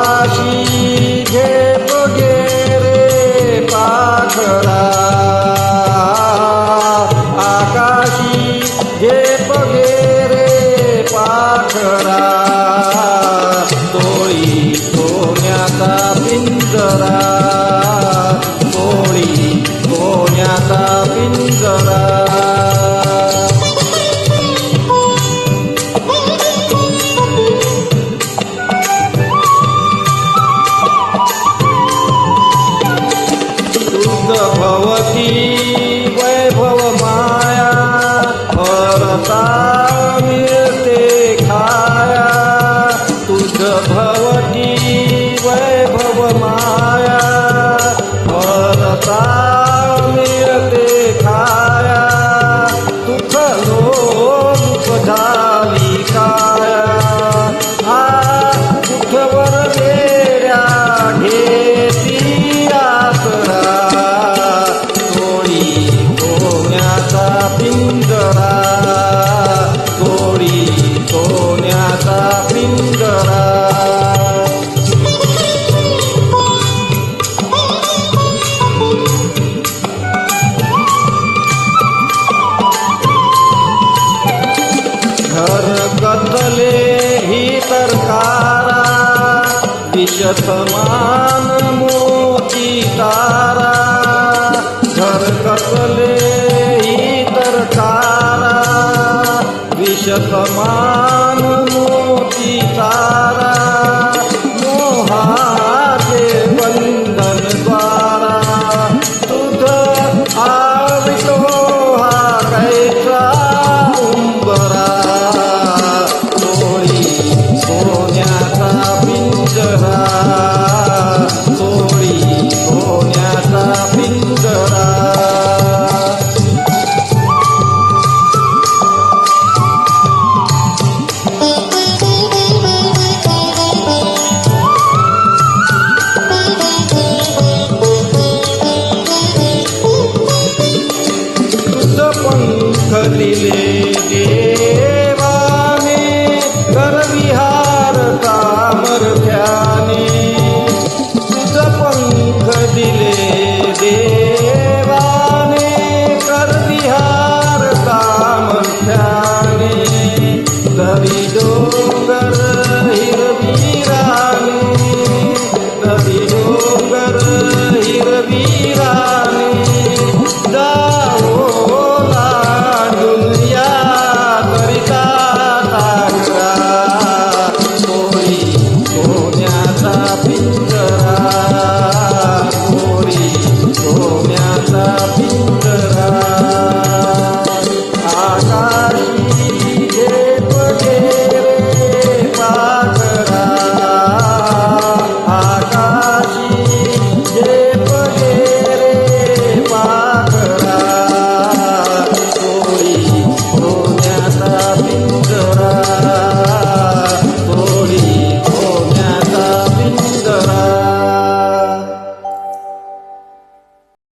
आकाशी झेप घे रे पाखरा, आकाशी झेप घे रे पाखरा, तोळी सोन्याचा पिंजरा, तोळी सोन्याचा पिंजरा. भवती वैभव माया भरता मिळते खाया, तुझ भवती वैभव माया भरता मिळते खाया, दुःख लोक झाली काया, हा दुःखवर बेड्या घेती आसरा, पिंजरा, तोळी सोन्याचा पिंजरा. घर कतले ही तरकारा, विषसमान मोती तारा, घर कतले तारा, विषसमान मोती तारा, मोहाचे बंधन द्वारा, तुझ आवितो हा कैसा उंबरा, तोळी सोन्याचा पिंजरा,